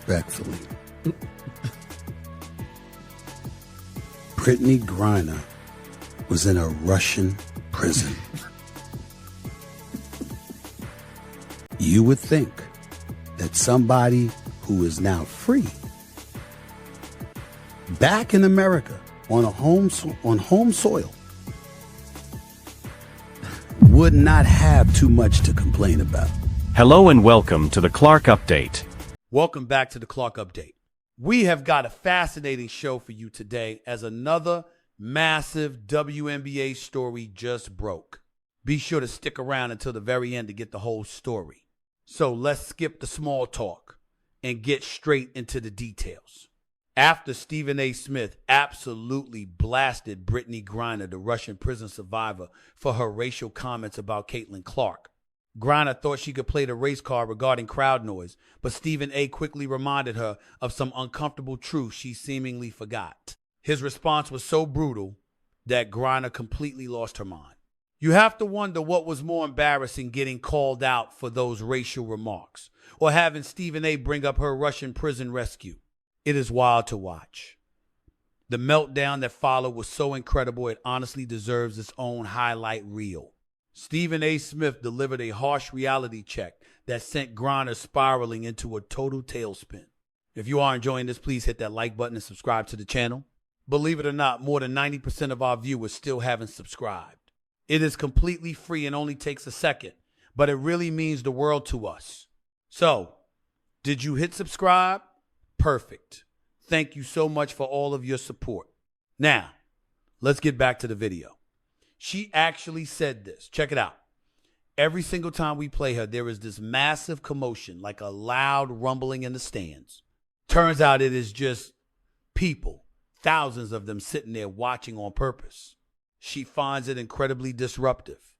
Respectfully. Brittney Griner was in a Russian prison. You would think that somebody who is now free, back in America on home soil, would not have too much to complain about. Hello and welcome to the Clark Update. Welcome back to the Clark Update. We have got a fascinating show for you today as another massive WNBA story just broke. Be sure to stick around until the very end to get the whole story. So let's skip the small talk and get straight into the details. After Stephen A. Smith absolutely blasted Brittney Griner, the Russian prison survivor, for her racial comments about Caitlin Clark, Griner thought she could play the race card regarding crowd noise, but Stephen A. quickly reminded her of some uncomfortable truth she seemingly forgot. His response was so brutal that Griner completely lost her mind. You have to wonder what was more embarrassing, getting called out for those racial remarks or having Stephen A. bring up her Russian prison rescue. It is wild to watch. The meltdown that followed was so incredible it honestly deserves its own highlight reel. Stephen A. Smith delivered a harsh reality check that sent Griner spiraling into a total tailspin. If you are enjoying this, please hit that like button and subscribe to the channel. Believe it or not, more than 90% of our viewers still haven't subscribed. It is completely free and only takes a second, but it really means the world to us. So, did you hit subscribe? Perfect. Thank you so much for all of your support. Now, let's get back to the video. She actually said this. Check it out. Every single time we play her, there is this massive commotion, like a loud rumbling in the stands. Turns out it is just people, thousands of them sitting there watching on purpose. She finds it incredibly disruptive.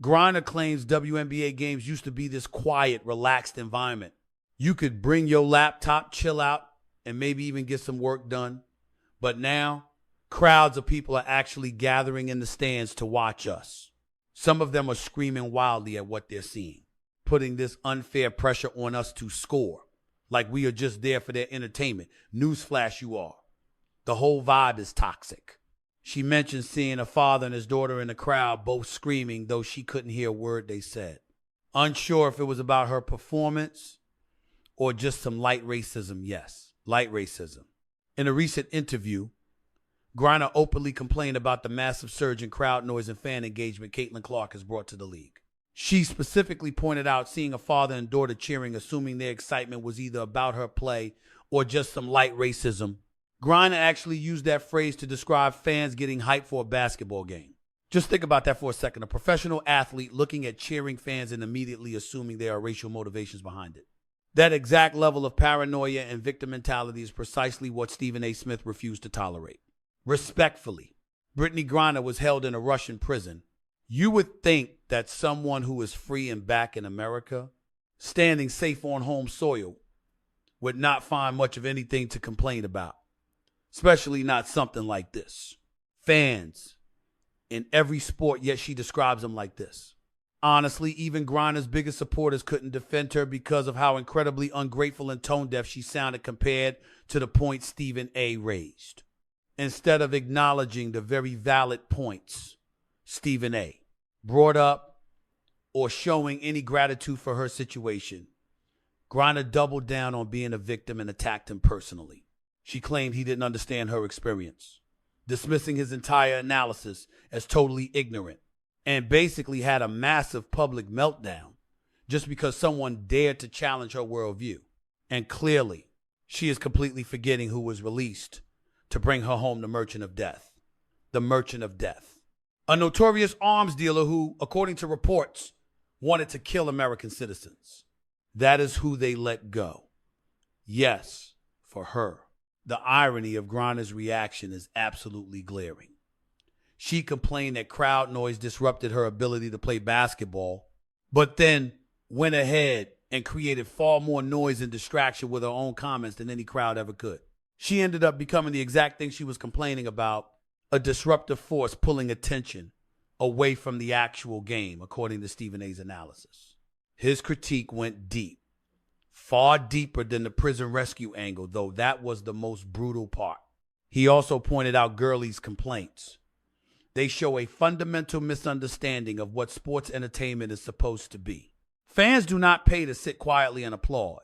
Griner claims WNBA games used to be this quiet, relaxed environment. You could bring your laptop, chill out, and maybe even get some work done. But now, crowds of people are actually gathering in the stands to watch us. Some of them are screaming wildly at what they're seeing, putting this unfair pressure on us to score, like we are just there for their entertainment. Newsflash, you are. The whole vibe is toxic. She mentioned seeing a father and his daughter in the crowd, both screaming, though she couldn't hear a word they said. Unsure if it was about her performance or just some light racism. Yes, light racism. In a recent interview, Griner openly complained about the massive surge in crowd noise and fan engagement Caitlin Clark has brought to the league. She specifically pointed out seeing a father and daughter cheering, assuming their excitement was either about her play or just some light racism. Griner actually used that phrase to describe fans getting hyped for a basketball game. Just think about that for a second. A professional athlete looking at cheering fans and immediately assuming there are racial motivations behind it. That exact level of paranoia and victim mentality is precisely what Stephen A. Smith refused to tolerate. Respectfully, Brittney Griner was held in a Russian prison. You would think that someone who is free and back in America, standing safe on home soil, would not find much of anything to complain about, especially not something like this. Fans in every sport, yet she describes them like this. Honestly, even Griner's biggest supporters couldn't defend her because of how incredibly ungrateful and tone deaf she sounded compared to the points Stephen A. raised. Instead of acknowledging the very valid points Stephen A. brought up or showing any gratitude for her situation, Griner doubled down on being a victim and attacked him personally. She claimed he didn't understand her experience, dismissing his entire analysis as totally ignorant, and basically had a massive public meltdown just because someone dared to challenge her worldview. And clearly, she is completely forgetting who was released to bring her home the Merchant of Death. The Merchant of Death. A notorious arms dealer who, according to reports, wanted to kill American citizens. That is who they let go. Yes, for her. The irony of Griner's reaction is absolutely glaring. She complained that crowd noise disrupted her ability to play basketball, but then went ahead and created far more noise and distraction with her own comments than any crowd ever could. She ended up becoming the exact thing she was complaining about, a disruptive force pulling attention away from the actual game, according to Stephen A.'s analysis. His critique went deep, Far deeper than the prison rescue angle, though that was the most brutal part. He also pointed out Gurley's complaints. They show a fundamental misunderstanding of what sports entertainment is supposed to be. Fans do not pay to sit quietly and applaud.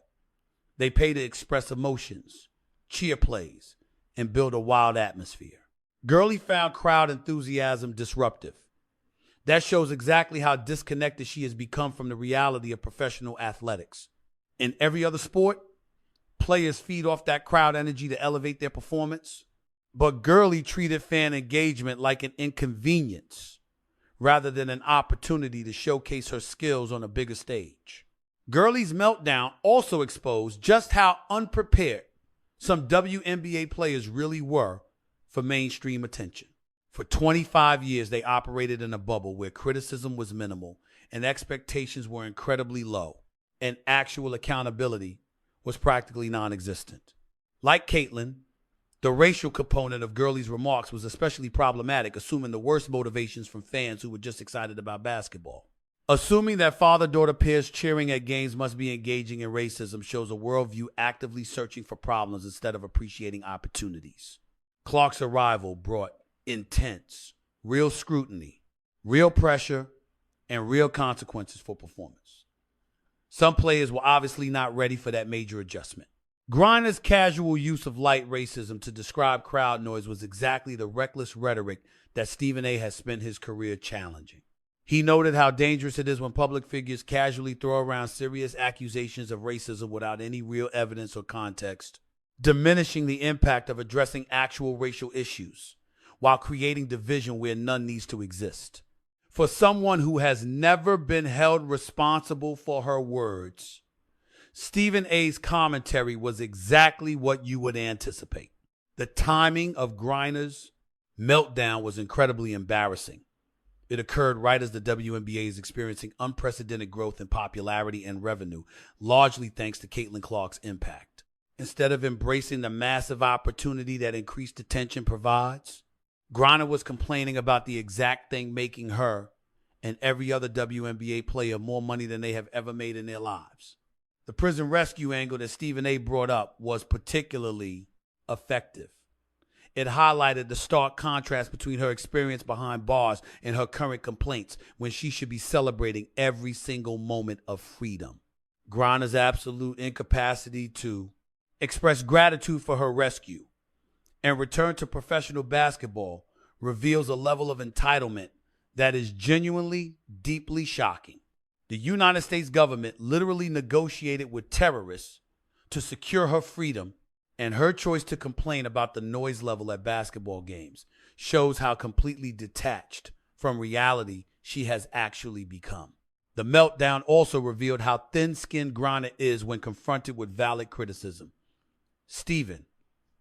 They pay to express emotions, cheer plays, and build a wild atmosphere. Gurley found crowd enthusiasm disruptive. That shows exactly how disconnected she has become from the reality of professional athletics. In every other sport, players feed off that crowd energy to elevate their performance. But Gurley treated fan engagement like an inconvenience rather than an opportunity to showcase her skills on a bigger stage. Gurley's meltdown also exposed just how unprepared some WNBA players really were for mainstream attention. For 25 years, they operated in a bubble where criticism was minimal and expectations were incredibly low, and actual accountability was practically non-existent. Like Caitlin, the racial component of Gurley's remarks was especially problematic, assuming the worst motivations from fans who were just excited about basketball. Assuming that father-daughter pairs cheering at games must be engaging in racism shows a worldview actively searching for problems instead of appreciating opportunities. Clark's arrival brought intense, real scrutiny, real pressure, and real consequences for performance. Some players were obviously not ready for that major adjustment. Griner's casual use of light racism to describe crowd noise was exactly the reckless rhetoric that Stephen A. has spent his career challenging. He noted how dangerous it is when public figures casually throw around serious accusations of racism without any real evidence or context, diminishing the impact of addressing actual racial issues while creating division where none needs to exist. For someone who has never been held responsible for her words, Stephen A.'s commentary was exactly what you would anticipate. The timing of Griner's meltdown was incredibly embarrassing. It occurred right as the WNBA is experiencing unprecedented growth in popularity and revenue, largely thanks to Caitlin Clark's impact. Instead of embracing the massive opportunity that increased attention provides, Griner was complaining about the exact thing making her and every other WNBA player more money than they have ever made in their lives. The prison rescue angle that Stephen A. brought up was particularly effective. It highlighted the stark contrast between her experience behind bars and her current complaints when she should be celebrating every single moment of freedom. Griner's absolute incapacity to express gratitude for her rescue and return to professional basketball reveals a level of entitlement that is genuinely, deeply shocking. The United States government literally negotiated with terrorists to secure her freedom, and her choice to complain about the noise level at basketball games shows how completely detached from reality she has actually become. The meltdown also revealed how thin-skinned Griner is when confronted with valid criticism. Stephen,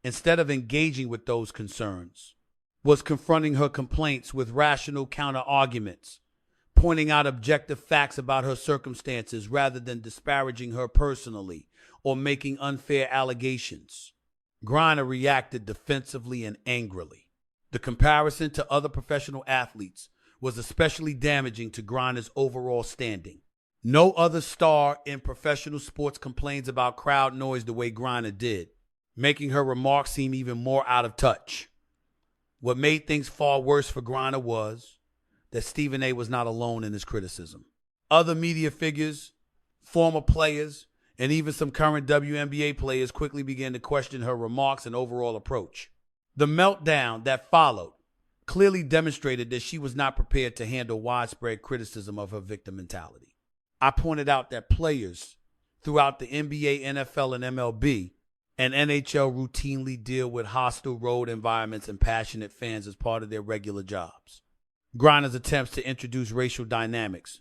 instead of engaging with those concerns, was confronting her complaints with rational counter-arguments, pointing out objective facts about her circumstances rather than disparaging her personally or making unfair allegations. Griner reacted defensively and angrily. The comparison to other professional athletes was especially damaging to Griner's overall standing. No other star in professional sports complains about crowd noise the way Griner did, making her remarks seem even more out of touch. What made things far worse for Griner was that Stephen A. was not alone in his criticism. Other media figures, former players, and even some current WNBA players quickly began to question her remarks and overall approach. The meltdown that followed clearly demonstrated that she was not prepared to handle widespread criticism of her victim mentality. I pointed out that players throughout the NBA, NFL, and MLB and NHL routinely deal with hostile road environments and passionate fans as part of their regular jobs. Griner's attempts to introduce racial dynamics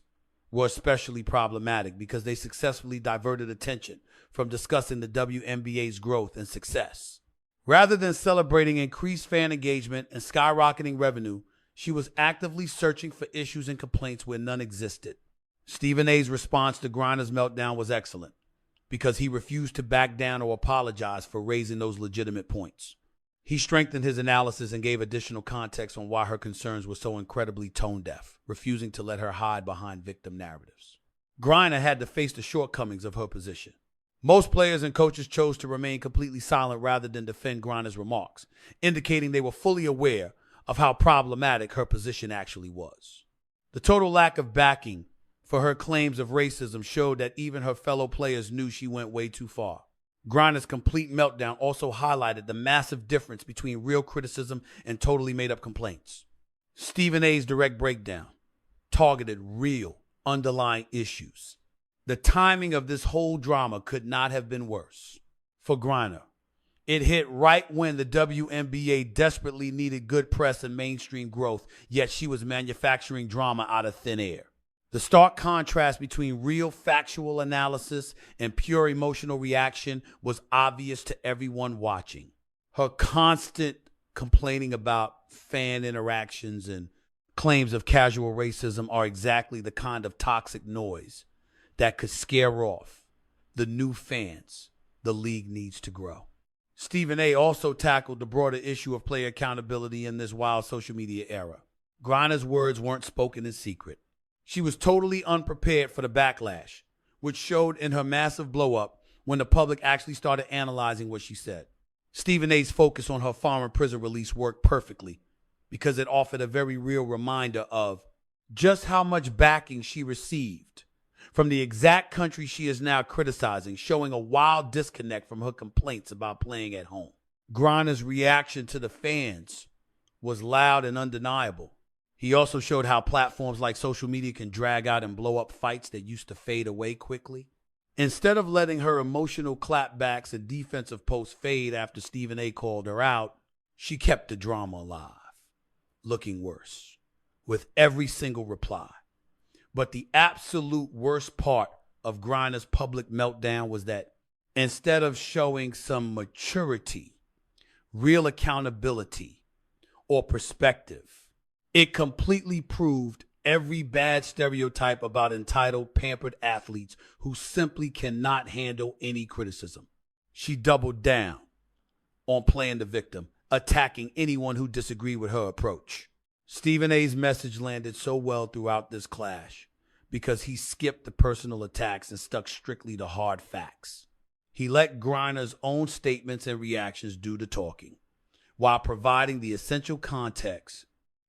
were especially problematic because they successfully diverted attention from discussing the WNBA's growth and success. Rather than celebrating increased fan engagement and skyrocketing revenue, she was actively searching for issues and complaints where none existed. Stephen A.'s response to Griner's meltdown was excellent because he refused to back down or apologize for raising those legitimate points. He strengthened his analysis and gave additional context on why her concerns were so incredibly tone-deaf, refusing to let her hide behind victim narratives. Griner had to face the shortcomings of her position. Most players and coaches chose to remain completely silent rather than defend Griner's remarks, indicating they were fully aware of how problematic her position actually was. The total lack of backing for her claims of racism showed that even her fellow players knew she went way too far. Griner's complete meltdown also highlighted the massive difference between real criticism and totally made-up complaints. Stephen A's direct breakdown targeted real underlying issues. The timing of this whole drama could not have been worse. For Griner, it hit right when the WNBA desperately needed good press and mainstream growth, yet she was manufacturing drama out of thin air. The stark contrast between real factual analysis and pure emotional reaction was obvious to everyone watching. Her constant complaining about fan interactions and claims of casual racism are exactly the kind of toxic noise that could scare off the new fans the league needs to grow. Stephen A. also tackled the broader issue of player accountability in this wild social media era. Griner's words weren't spoken in secret. She was totally unprepared for the backlash, which showed in her massive blow-up when the public actually started analyzing what she said. Stephen A.'s focus on her foreign prison release worked perfectly because it offered a very real reminder of just how much backing she received from the exact country she is now criticizing, showing a wild disconnect from her complaints about playing at home. Griner's reaction to the fans was loud and undeniable. He also showed how platforms like social media can drag out and blow up fights that used to fade away quickly. Instead of letting her emotional clapbacks and defensive posts fade after Stephen A. called her out, she kept the drama alive, looking worse with every single reply. But the absolute worst part of Griner's public meltdown was that instead of showing some maturity, real accountability, or perspective, it completely proved every bad stereotype about entitled, pampered athletes who simply cannot handle any criticism. She doubled down on playing the victim, attacking anyone who disagreed with her approach. Stephen A.'s message landed so well throughout this clash because he skipped the personal attacks and stuck strictly to hard facts. He let Griner's own statements and reactions do the talking, while providing the essential context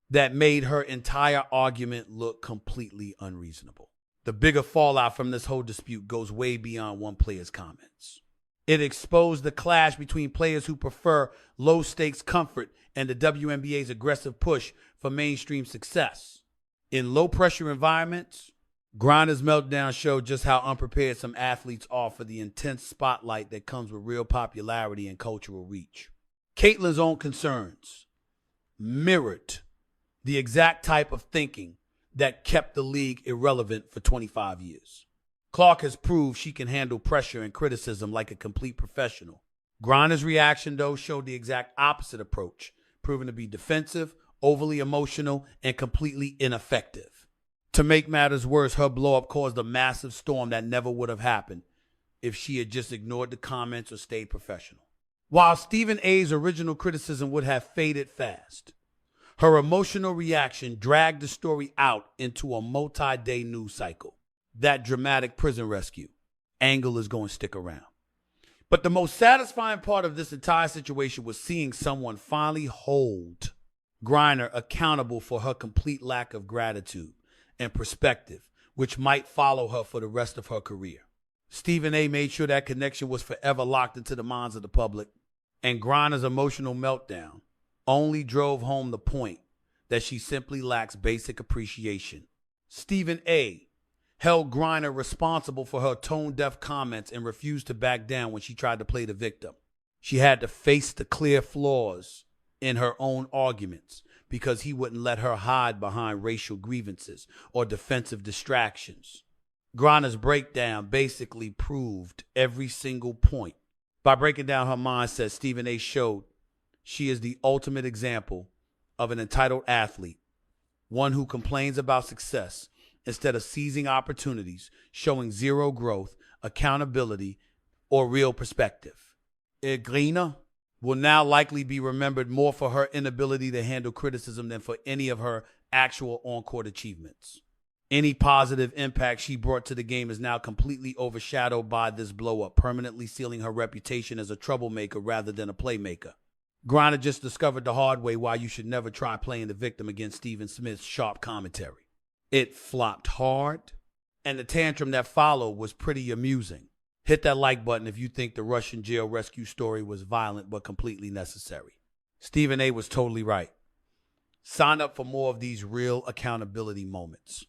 that made her entire argument look completely unreasonable. The bigger fallout from this whole dispute goes way beyond one player's comments. It exposed the clash between players who prefer low-stakes comfort and the WNBA's aggressive push for mainstream success. In low-pressure environments, Griner's meltdown showed just how unprepared some athletes are for the intense spotlight that comes with real popularity and cultural reach. Caitlyn's own concerns mirrored the exact type of thinking that kept the league irrelevant for 25 years. Clark has proved she can handle pressure and criticism like a complete professional. Griner's reaction, though, showed the exact opposite approach, proving to be defensive, overly emotional, and completely ineffective. To make matters worse, her blow-up caused a massive storm that never would have happened if she had just ignored the comments or stayed professional. While Stephen A.'s original criticism would have faded fast, her emotional reaction dragged the story out into a multi-day news cycle. That dramatic prison rescue angle is going to stick around. But the most satisfying part of this entire situation was seeing someone finally hold Griner accountable for her complete lack of gratitude and perspective, which might follow her for the rest of her career. Stephen A. made sure that connection was forever locked into the minds of the public, and Griner's emotional meltdown only drove home the point that she simply lacks basic appreciation. Stephen A. held Griner responsible for her tone-deaf comments and refused to back down when she tried to play the victim. She had to face the clear flaws in her own arguments because he wouldn't let her hide behind racial grievances or defensive distractions. Griner's breakdown basically proved every single point. By breaking down her mindset, Stephen A. showed she is the ultimate example of an entitled athlete, one who complains about success instead of seizing opportunities, showing zero growth, accountability, or real perspective. Griner will now likely be remembered more for her inability to handle criticism than for any of her actual on-court achievements. Any positive impact she brought to the game is now completely overshadowed by this blow-up, permanently sealing her reputation as a troublemaker rather than a playmaker. Griner just discovered the hard way why you should never try playing the victim against Stephen Smith's sharp commentary. It flopped hard, and the tantrum that followed was pretty amusing. Hit that like button if you think the Russian jail rescue story was violent but completely necessary. Stephen A. was totally right. Sign up for more of these real accountability moments.